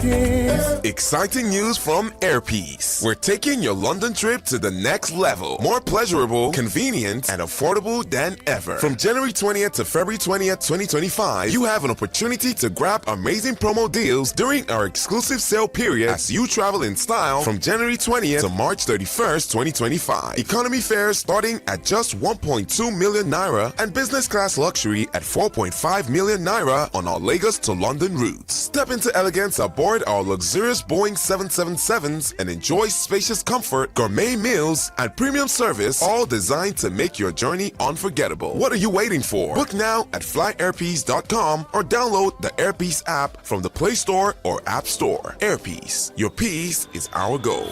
Exciting news from Airpeace. We're taking your London trip to the next level. More pleasurable, convenient, and affordable than ever. From January 20th to February 20th, 2025, you have an opportunity to grab amazing promo deals during our exclusive sale period as you travel in style from January 20th to March 31st, 2025. Economy fares starting at just 1.2 million naira and business class luxury at 4.5 million naira on our Lagos to London routes. Step into elegance aboard our luxurious Boeing 777s and enjoy spacious comfort, gourmet meals, and premium service, all designed to make your journey unforgettable. What are you waiting for? Book now at flyairpeace.com or download the Airpeace app from the Play Store or App Store. Airpeace, your peace is our goal.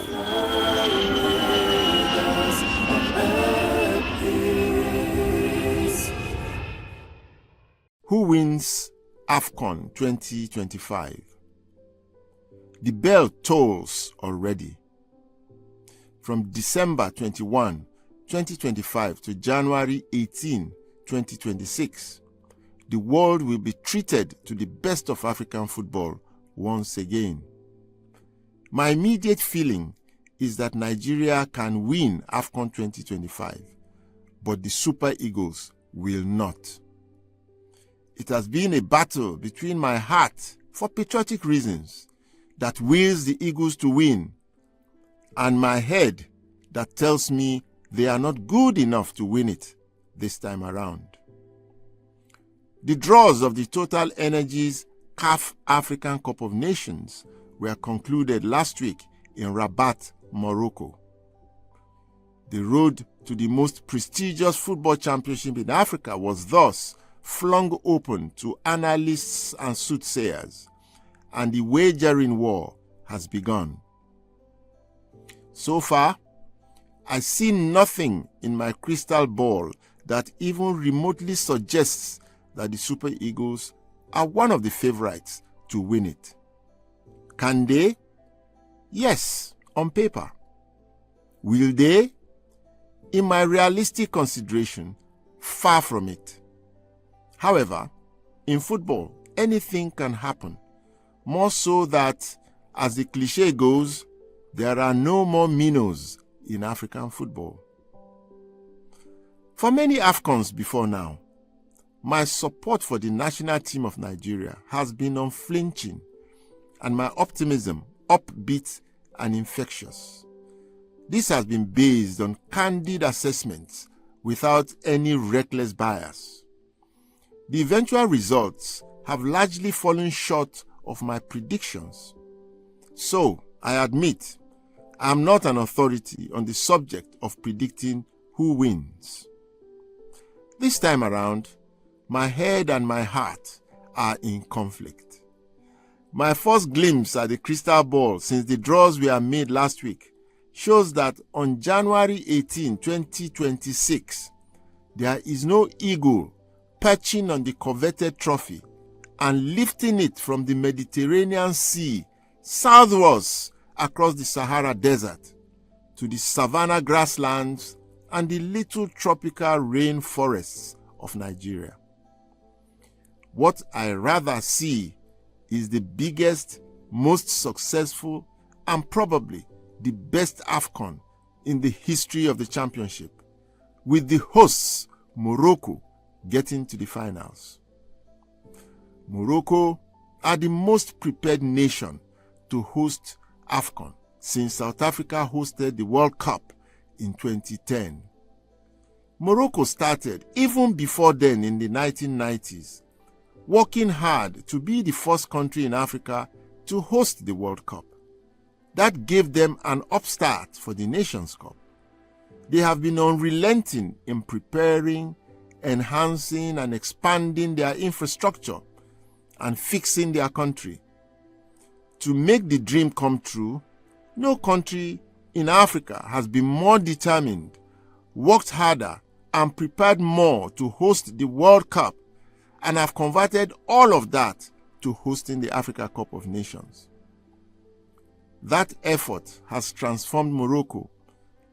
Who wins Afcon 2025? The bell tolls already. From December 21, 2025 to January 18, 2026, the world will be treated to the best of African football once again. My immediate feeling is that Nigeria can win Afcon 2025, but the Super Eagles will not. It has been a battle between my heart, for patriotic reasons, that wills the Eagles to win, and my head that tells me they are not good enough to win it this time around. The draws of the Total Energies CAF African Cup of Nations were concluded last week in Rabat, Morocco. The road to the most prestigious football championship in Africa was thus flung open to analysts and soothsayers, and the wagering war has begun. So far, I see nothing in my crystal ball that even remotely suggests that the Super Eagles are one of the favorites to win it. Can they? Yes, on paper. Will they? In my realistic consideration, far from it. However, in football, anything can happen. More so that, as the cliche goes, there are no more minnows in African football. For many AFCONs before now, my support for the national team of Nigeria has been unflinching, and my optimism upbeat and infectious. This has been based on candid assessments without any reckless bias. The eventual results have largely fallen short of my predictions. So, I admit, I am not an authority on the subject of predicting who wins. This time around, my head and my heart are in conflict. My first glimpse at the crystal ball since the draws were made last week shows that on January 18, 2026, there is no eagle perching on the coveted trophy and lifting it from the Mediterranean Sea southwards across the Sahara Desert to the savanna grasslands and the little tropical rainforests of Nigeria. What I rather see is the biggest, most successful, and probably the best AFCON in the history of the championship, with the hosts, Morocco, getting to the finals. Morocco are the most prepared nation to host AFCON since South Africa hosted the World Cup in 2010. Morocco started even before then in the 1990s, working hard to be the first country in Africa to host the World Cup. That gave them an upstart for the Nations Cup. They have been unrelenting in preparing, enhancing and expanding their infrastructure and fixing their country. To make the dream come true, no country in Africa has been more determined, worked harder, and prepared more to host the World Cup, and have converted all of that to hosting the Africa Cup of Nations. That effort has transformed Morocco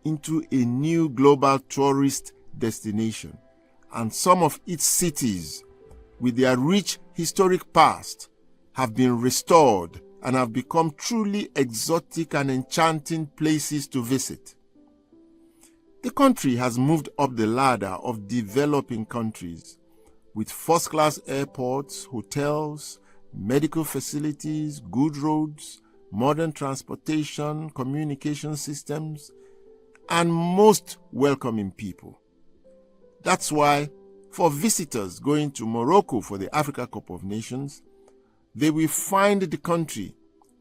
into a new global tourist destination, and some of its cities, with their rich historic past, have been restored and have become truly exotic and enchanting places to visit. The country has moved up the ladder of developing countries with first-class airports, hotels, medical facilities, good roads, modern transportation, communication systems, and most welcoming people. That's why, for visitors going to Morocco for the Africa Cup of Nations, they will find the country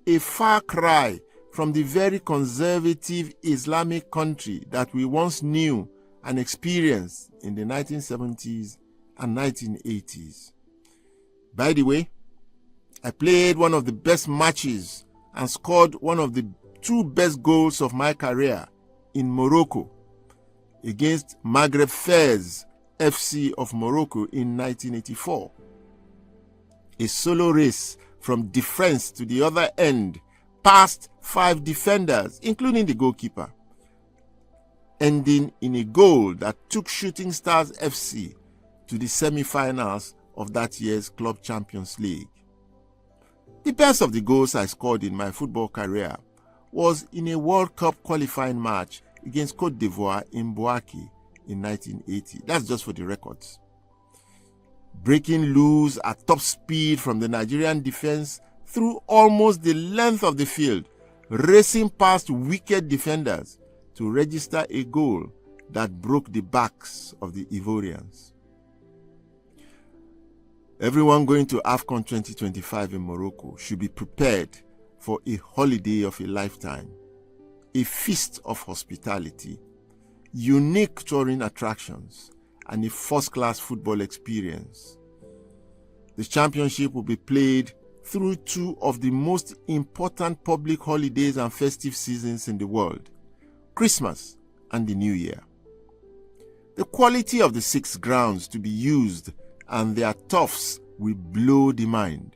a far cry from the very conservative Islamic country that we once knew and experienced in the 1970s and 1980s. By the way, I played one of the best matches and scored one of the 2 best goals of my career in Morocco against Maghreb Fez FC of Morocco in 1984. A solo race from defense to the other end past 5 defenders, including the goalkeeper, ending in a goal that took Shooting Stars FC to the semi-finals of that year's Club Champions League. The best of the goals I scored in my football career was in a World Cup qualifying match against Côte d'Ivoire in Bouaké in 1980. That's just for the records. Breaking loose at top speed from the Nigerian defense through almost the length of the field, racing past wicked defenders to register a goal that broke the backs of the Ivorians. Everyone going to Afcon 2025 in Morocco should be prepared for a holiday of a lifetime, a feast of hospitality, unique touring attractions, and a first-class football experience. The championship will be played through 2 of the most important public holidays and festive seasons in the world, Christmas and the New Year. The quality of the 6 grounds to be used and their turfs will blow the mind.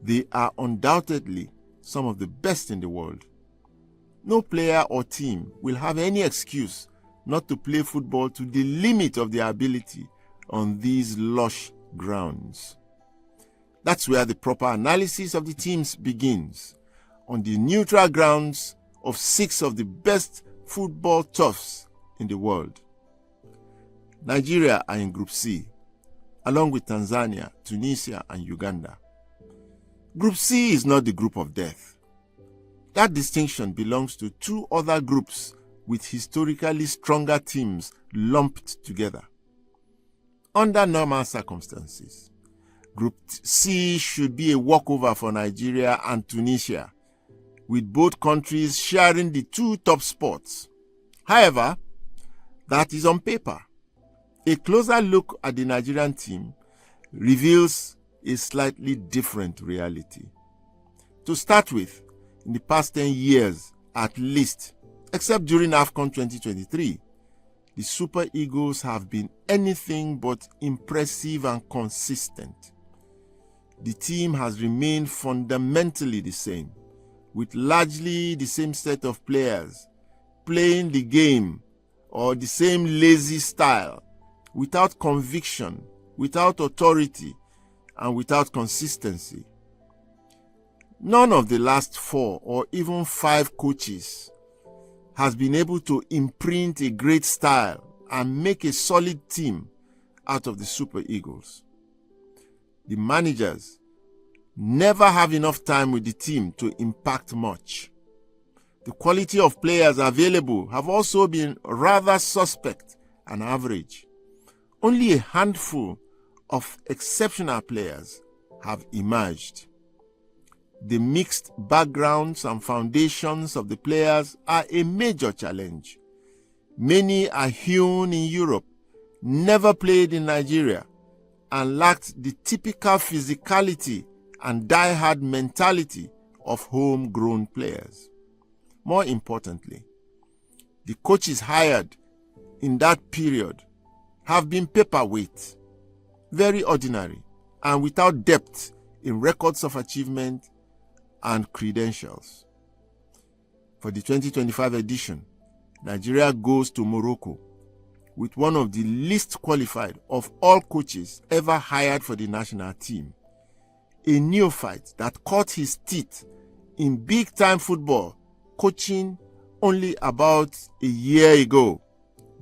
They are undoubtedly some of the best in the world. No player or team will have any excuse not to play football to the limit of their ability on these lush grounds. That's where the proper analysis of the teams begins, on the neutral grounds of 6 of the best football turfs in the world. Nigeria are in Group C, along with Tanzania, Tunisia, and Uganda. Group C is not the group of death. That distinction belongs to 2 other groups with historically stronger teams lumped together. Under normal circumstances, Group C should be a walkover for Nigeria and Tunisia, with both countries sharing the 2 top spots. However, that is on paper. A closer look at the Nigerian team reveals a slightly different reality. To start with, in the past 10 years at least, except during Afcon 2023, the Super Eagles have been anything but impressive and consistent. The team has remained fundamentally the same, with largely the same set of players, playing the game or the same lazy style, without conviction, without authority, and without consistency. None of the last 4 or even 5 coaches has been able to imprint a great style and make a solid team out of the Super Eagles. The managers never have enough time with the team to impact much. The quality of players available have also been rather suspect and average. Only a handful of exceptional players have emerged. The mixed backgrounds and foundations of the players are a major challenge. Many are hewn in Europe, never played in Nigeria, and lacked the typical physicality and die-hard mentality of homegrown players. More importantly, the coaches hired in that period have been paperweight, very ordinary, and without depth in records of achievement and credentials. For the 2025 edition, Nigeria goes to Morocco with one of the least qualified of all coaches ever hired for the national team, a neophyte that cut his teeth in big-time football coaching only about a year ago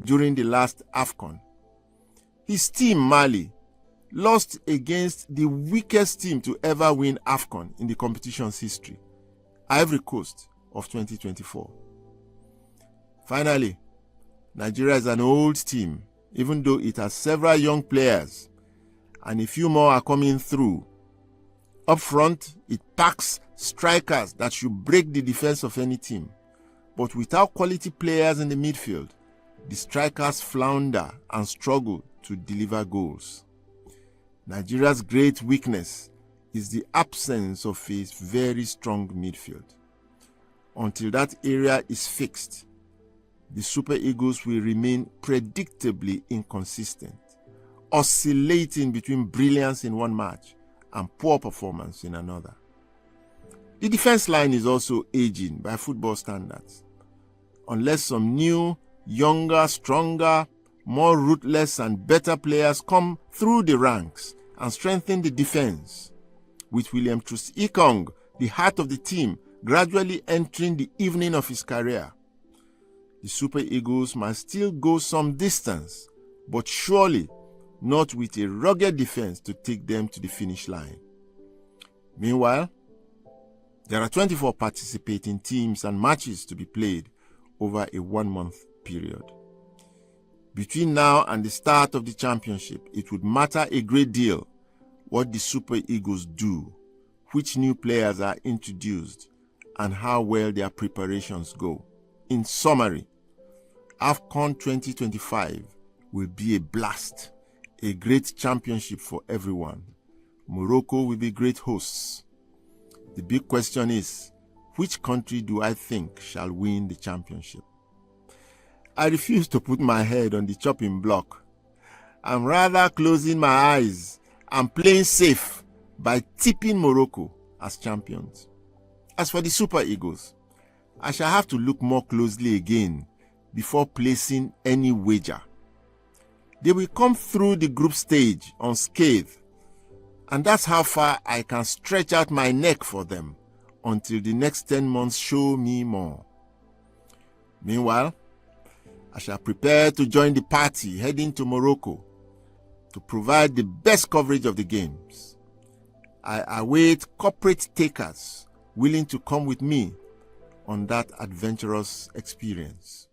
during the last Afcon. His team, Mali, lost against the weakest team to ever win Afcon in the competition's history, Ivory Coast of 2024. Finally, Nigeria is an old team, even though it has several young players, and a few more are coming through. Up front, it packs strikers that should break the defense of any team. But without quality players in the midfield, the strikers flounder and struggle to deliver goals. Nigeria's great weakness is the absence of a very strong midfield. Until that area is fixed, the Super Eagles will remain predictably inconsistent, oscillating between brilliance in one match and poor performance in another. The defense line is also aging by football standards. Unless some new, younger, stronger, more ruthless and better players come through the ranks and strengthen the defense, with William Troost-Ekong, the heart of the team, gradually entering the evening of his career, the Super Eagles must still go some distance, but surely not with a rugged defense to take them to the finish line. Meanwhile, there are 24 participating teams and matches to be played over a 1-month period. Between now and the start of the championship, it would matter a great deal what the Super Eagles do, which new players are introduced, and how well their preparations go. In summary, AFCON 2025 will be a blast, a great championship for everyone. Morocco will be great hosts. The big question is, which country do I think shall win the championship? I refuse to put my head on the chopping block. I'm rather closing my eyes and playing safe by tipping Morocco as champions. As for the Super Eagles, I shall have to look more closely again before placing any wager. They will come through the group stage unscathed, and that's how far I can stretch out my neck for them until the next 10 months show me more. Meanwhile, I shall prepare to join the party heading to Morocco to provide the best coverage of the games. I await corporate takers willing to come with me on that adventurous experience.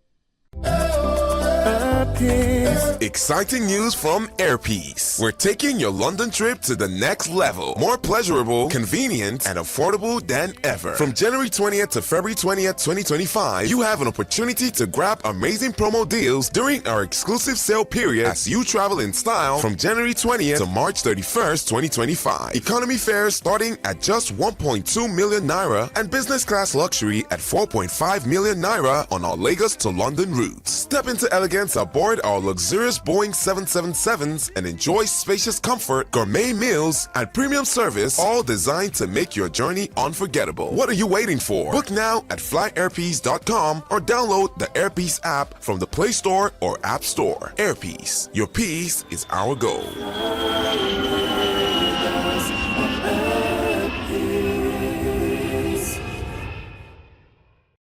Exciting news from Airpeace. We're taking your London trip to the next level. More pleasurable, convenient, and affordable than ever. From January 20th to February 20th, 2025, you have an opportunity to grab amazing promo deals during our exclusive sale period as you travel in style from January 20th to March 31st, 2025. Economy fares starting at just 1.2 million naira and business class luxury at 4.5 million naira on our Lagos to London routes. Step into elegance aboard our luxurious Boeing 777s and enjoy spacious comfort, gourmet meals, and premium service, all designed to make your journey unforgettable. What are you waiting for? Book now at flyairpeace.com or download the Airpeace app from the Play Store or App Store. Airpeace, your peace is our goal.